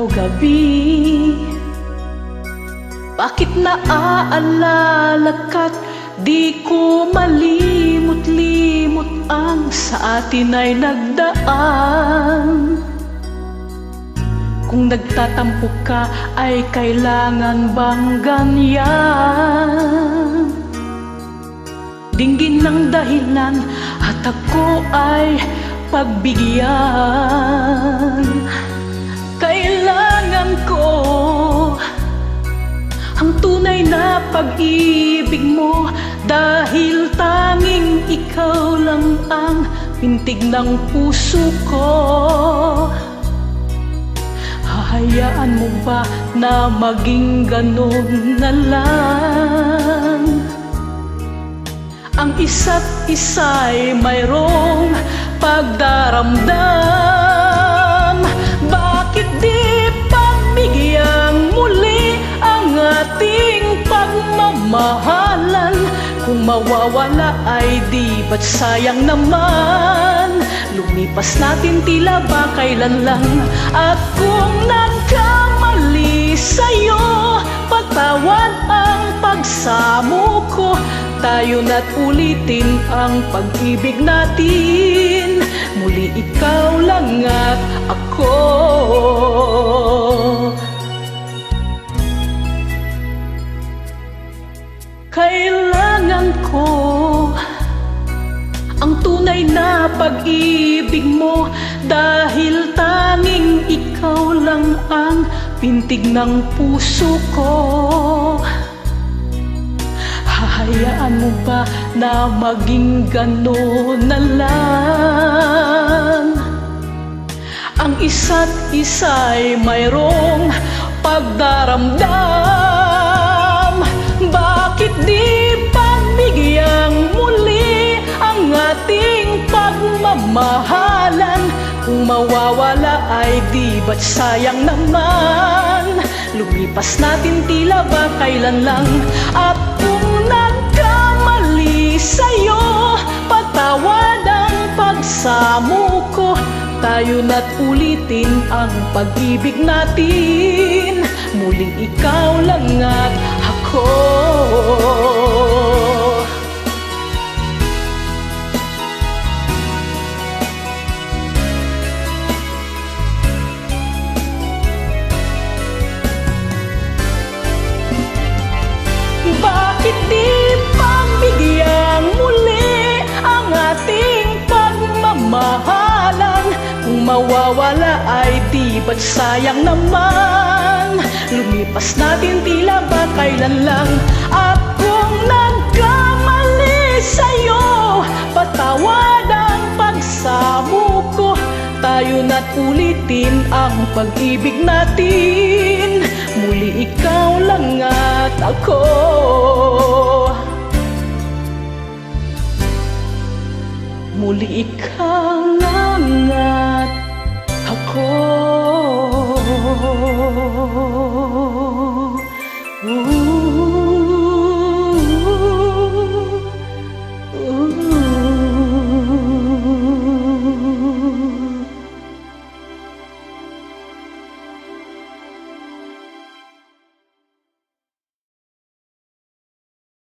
araw-gabi. Bakit naaalala ka't di ko malimot-limot ang sa atin ay nagdaan? Kung nagtatampo ka ay kailangan bang ganyan? Dinggin ng dahilan at ako ay pagbigyan. Kailangan ko ang tunay na pag-ibig mo, dahil tanging ikaw lang ang pintig ng puso ko. Hahayaan mo ba na maging ganon na lang? Ang isa't isa'y mayroong pagdaramdam. Bakit di pagbigyan muli ang ating pagmamahalan? Kung mawawala ay di ba't sayang naman? Lumipas natin tila ba kailan lang? At kung nagkamali sa'yo, patawad ang pagsamo ko. Tayo na't ulitin ang pag-ibig natin. Muli ikaw lang at ako. Kailangan ko ang tunay na pag-ibig mo, dahil tanging ikaw lang ang pintig ng puso ko. Hahayaan mo ba na maging gano'n na lang? Ang isa't isa'y mayroong pagdaramdam. Bakit di pagbigyang muli ang ating pagmamahalan? Kung mawawala ay di ba't sayang naman? Lumipas natin tila ba kailan lang? At kung nagkamali sa'yo, patawad ang pagsamo ko. Tayo na't ulitin ang pag-ibig natin. Muling ikaw lang at ako. Bakit di pagbigyan muli ang ating pagmamahalan? Kung mawawala ay di ba't sayang naman? Lumipas natin tila ba kailan lang? At kung nagkamali sa'yo, patawad ang pagsamo ko. Tayo na't ulitin ang pag-ibig natin. Muli ikaw lang at ako. Muli ikaw